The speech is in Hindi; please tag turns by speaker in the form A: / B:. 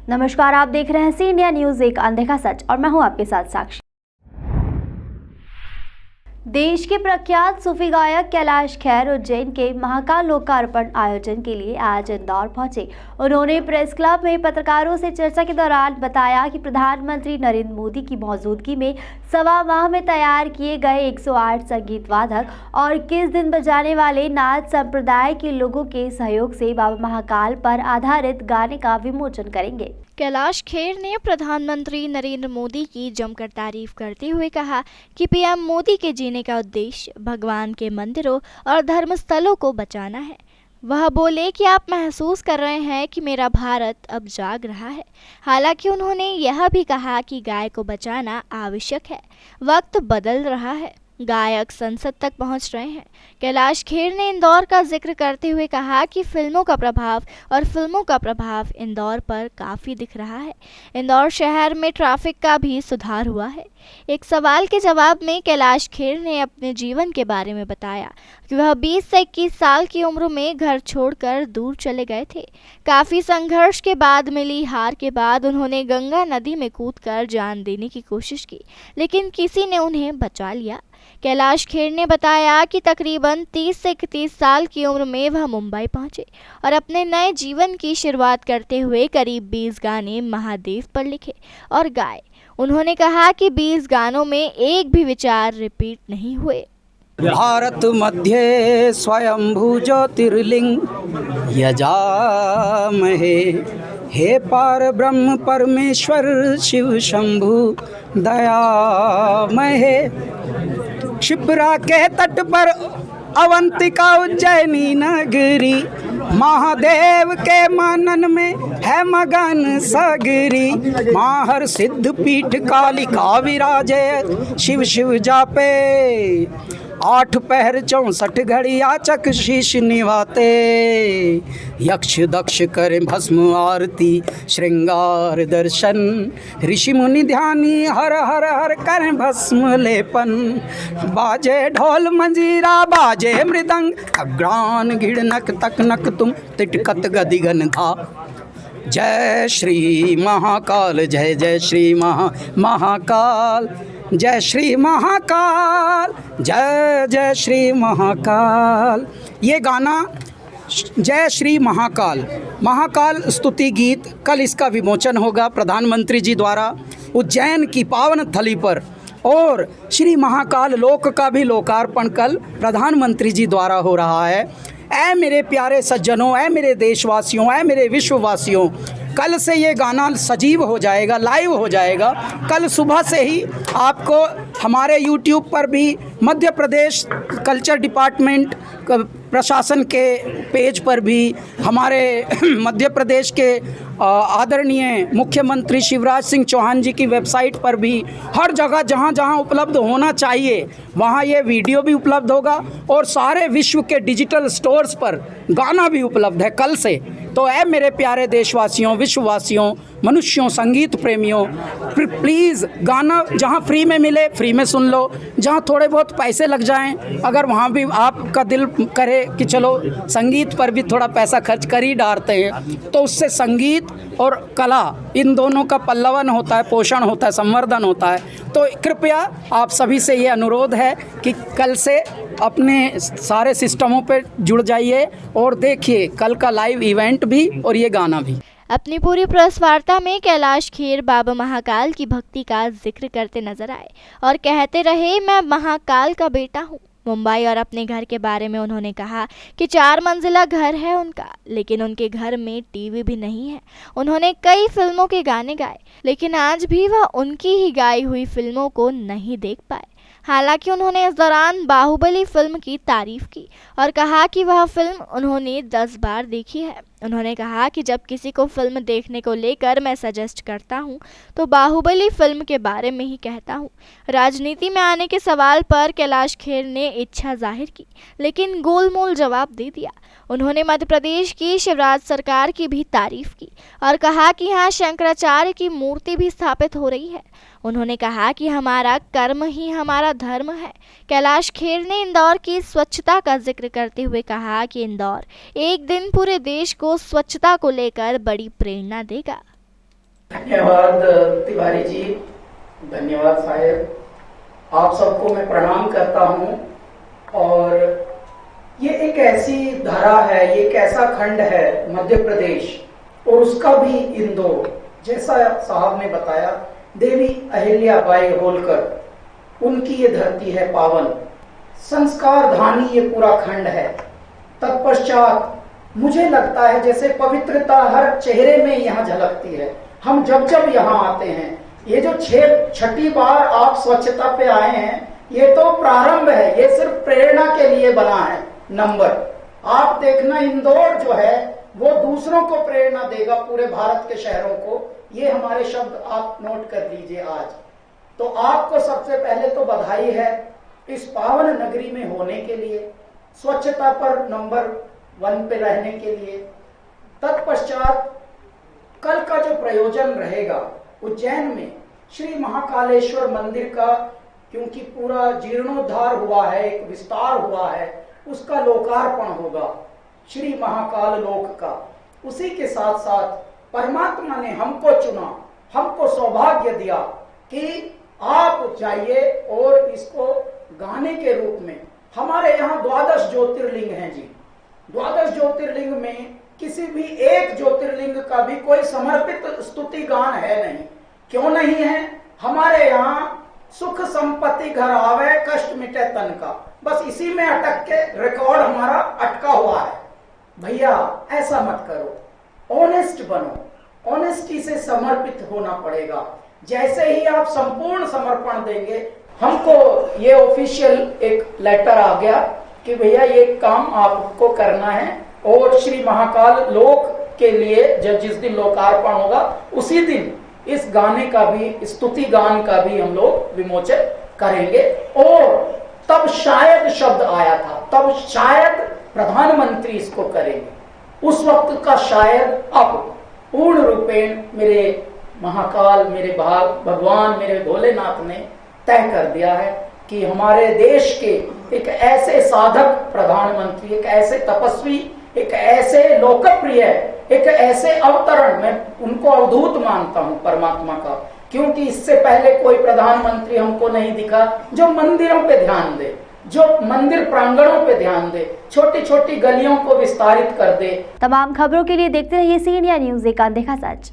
A: नमस्कार, आप देख रहे हैं सी इंडिया न्यूज, एक अनदेखा सच, और मैं हूं आपके साथ साक्षी। देश के प्रख्यात सूफी गायक कैलाश खेर उज्जैन के महाकाल लोकार्पण आयोजन के लिए आज इंदौर पहुंचे। उन्होंने प्रेस क्लब में पत्रकारों से चर्चा के दौरान बताया कि प्रधानमंत्री नरेंद्र मोदी की मौजूदगी में सवा माह में तैयार किए गए 108 संगीत वादक और 21 दिन बजाने वाले नाथ संप्रदाय के लोगों के सहयोग से बाबा महाकाल पर आधारित गाने का विमोचन करेंगे।
B: कैलाश खेर ने प्रधानमंत्री नरेंद्र मोदी की जमकर तारीफ करते हुए कहा कि पीएम मोदी के जीने का उद्देश्य भगवान के मंदिरों और धर्मस्थलों को बचाना है। वह बोले कि आप महसूस कर रहे हैं कि मेरा भारत अब जाग रहा है। हालांकि उन्होंने यह भी कहा कि गाय को बचाना आवश्यक है, वक्त बदल रहा है, गायक संसद तक पहुंच रहे हैं। कैलाश खेर ने इंदौर का जिक्र करते हुए कहा कि फिल्मों का प्रभाव इंदौर पर काफ़ी दिख रहा है। इंदौर शहर में ट्रैफिक का भी सुधार हुआ है। एक सवाल के जवाब में कैलाश खेर ने अपने जीवन के बारे में बताया कि वह 20 से 21 साल की उम्र में घर छोड़कर दूर चले गए थे। काफ़ी संघर्ष के बाद मिली हार के बाद उन्होंने गंगा नदी में कूदकर जान देने की कोशिश की, लेकिन किसी ने उन्हें बचा लिया। कैलाश खेर ने बताया कि तकरीबन 30 से 31 साल की उम्र में वह मुंबई पहुंचे और अपने नए जीवन की शुरुआत करते हुए करीब 20 गाने महादेव पर लिखे और गाए। उन्होंने कहा कि 20 गानों में एक भी विचार रिपीट नहीं हुए।
C: भारत मध्य स्वयंभू ज्योतिर्लिंग यजामहे, हे पार ब्रह्म परमेश्वर शिव शंभु दयामहे। क्षिप्रा के तट पर अवंतिका उज्जैनी नगरी, महादेव के मानन में है मगन सगरी। माहर सिद्ध पीठ कालिका विराजे, शिव शिव जापे 8 पहर 64 घड़ी याचक शीश निभाते। यक्ष दक्ष करे भस्म आरती श्रृंगार दर्शन, ऋषि मुनि ध्यानी हर हर हर करें भस्म लेपन। बाजे ढोल मंजीरा बाजे मृदंग, अग्रान घिड़नक तकनक तुम तिटकत गदिगन था। जय श्री महाकाल, जय जय श्री महाकाल, जय श्री महाकाल, जय जय श्री महाकाल। ये गाना जय श्री महाकाल स्तुति गीत, कल इसका विमोचन होगा प्रधानमंत्री जी द्वारा उज्जैन की पावन थली पर, और श्री महाकाल लोक का भी लोकार्पण कल प्रधानमंत्री जी द्वारा हो रहा है। ऐ मेरे प्यारे सज्जनों, ऐ मेरे देशवासियों, ऐ मेरे विश्ववासियों, कल से ये गाना सजीव हो जाएगा, लाइव हो जाएगा। कल सुबह से ही आपको हमारे YouTube पर भी, मध्य प्रदेश कल्चर डिपार्टमेंट प्रशासन के पेज पर भी, हमारे मध्य प्रदेश के आदरणीय मुख्यमंत्री शिवराज सिंह चौहान जी की वेबसाइट पर भी, हर जगह जहाँ जहाँ उपलब्ध होना चाहिए वहाँ ये वीडियो भी उपलब्ध होगा, और सारे विश्व के डिजिटल स्टोर्स पर गाना भी उपलब्ध है कल से। तो ऐ मेरे प्यारे देशवासियों, विश्ववासियों, मनुष्यों, संगीत प्रेमियों, प्लीज़ गाना जहाँ फ्री में मिले फ्री में सुन लो, जहाँ थोड़े बहुत पैसे लग जाएं अगर वहाँ भी आपका दिल करे कि चलो संगीत पर भी थोड़ा पैसा खर्च कर ही डालते हैं, तो उससे संगीत और कला इन दोनों का पल्लवन होता है, पोषण होता है, संवर्धन होता है। तो कृपया आप सभी से ये अनुरोध है कि कल से अपने सारे सिस्टमों पर जुड़ जाइए और देखिए कल का लाइव इवेंट भी और ये गाना भी।
B: अपनी पूरी प्रेस वार्ता में कैलाश खेर बाबा महाकाल की भक्ति का जिक्र करते नजर आए और कहते रहे, मैं महाकाल का बेटा हूँ। मुंबई और अपने घर के बारे में उन्होंने कहा कि 4 मंजिला घर है उनका, लेकिन उनके घर में टीवी भी नहीं है। उन्होंने कई फिल्मों के गाने गाए, लेकिन आज भी वह उनकी ही गाई हुई फिल्मों को नहीं देख पाए। हालांकि उन्होंने इस दौरान बाहुबली फिल्म की तारीफ की और कहा कि वह फिल्म उन्होंने 10 बार देखी है। उन्होंने कहा कि जब किसी को फिल्म देखने को लेकर मैं सजेस्ट करता हूं तो बाहुबली फिल्म के बारे में ही कहता हूं। राजनीति में आने के सवाल पर कैलाश खेर ने इच्छा जाहिर की, लेकिन गोलमोल जवाब दे दिया। उन्होंने मध्य प्रदेश की शिवराज सरकार की भी तारीफ की और कहा कि यहाँ शंकराचार्य की मूर्ति भी स्थापित हो रही है। उन्होंने कहा कि हमारा कर्म ही हमारा धर्म है। कैलाश खेर ने इंदौर की स्वच्छता का जिक्र करते हुए कहा कि इंदौर एक दिन पूरे देश को स्वच्छता को लेकर बड़ी प्रेरणा देगा।
C: धन्यवाद तिवारी जी, धन्यवाद साहेब। आप सबको मैं प्रणाम करता हूं। और ये एक ऐसी धरा है, ये एक ऐसा खंड है मध्य प्रदेश, और उसका भी इंदौर, जैसा साहब ने बताया, देवी अहिल्याबाई होलकर, उनकी ये धरती है पावन, संस्कार धानी ये पूरा खंड है। तत्पश्चात मुझे लगता है जैसे पवित्रता हर चेहरे में यहाँ झलकती है। हम जब जब यहाँ आते हैं, ये जो छठी बार आप स्वच्छता पे आए हैं, ये तो प्रारंभ है, ये सिर्फ प्रेरणा के लिए बना है नंबर। आप देखना इंदौर जो है वो दूसरों को प्रेरणा देगा, पूरे भारत के शहरों को। ये हमारे शब्द आप नोट कर लीजिए आज। तो आपको सबसे पहले तो बधाई है इस पावन नगरी में होने के लिए, स्वच्छता पर नंबर 1 पे रहने के लिए। तत्पश्चात कल का जो प्रयोजन रहेगा उज्जैन में श्री महाकालेश्वर मंदिर का, क्योंकि पूरा जीर्णोद्धार हुआ है, एक विस्तार हुआ है, उसका लोकार्पण होगा श्री महाकाल लोक का। उसी के साथ साथ परमात्मा ने हमको चुना, हमको सौभाग्य दिया कि आप जाइए और इसको गाने के रूप में। हमारे यहाँ 12 ज्योतिर्लिंग हैं जी। 12 ज्योतिर्लिंग में किसी भी एक ज्योतिर्लिंग का भी कोई समर्पित स्तुति गान है नहीं। क्यों नहीं है? हमारे यहाँ सुख संपत्ति घर आवे, कष्ट मिटे तन का, बस इसी में अटक के रिकॉर्ड हमारा अटका हुआ है। भैया ऐसा मत करो, ऑनेस्ट बनो, ऑनेस्टी से समर्पित होना पड़ेगा। जैसे ही आप संपूर्ण समर्पण देंगे, हमको ये ऑफिशियल एक लेटर आ गया कि भैया ये काम आपको करना है, और श्री महाकाल लोक के लिए जब जिस दिन लोकार्पण होगा उसी दिन इस गाने का भी, स्तुति गान का भी हम लोग विमोचन करेंगे। और तब शायद शब्द आया था, तब शायद प्रधानमंत्री इसको करेंगे। उस वक्त का शायद अब पूर्ण रूपेण मेरे महाकाल, मेरे भगवान, मेरे भोलेनाथ ने तय कर दिया है कि हमारे देश के एक ऐसे साधक प्रधानमंत्री, एक ऐसे तपस्वी, एक ऐसे लोकप्रिय, एक ऐसे अवतरण, मैं उनको अवधूत मानता हूं परमात्मा का, क्योंकि इससे पहले कोई प्रधानमंत्री हमको नहीं दिखा जो मंदिरों पे ध्यान दे, जो मंदिर प्रांगणों पे ध्यान दे, छोटी छोटी गलियों को विस्तारित कर दे।
A: तमाम खबरों के लिए देखते रहिए सी इंडिया न्यूज़, एक अनदेखा सच।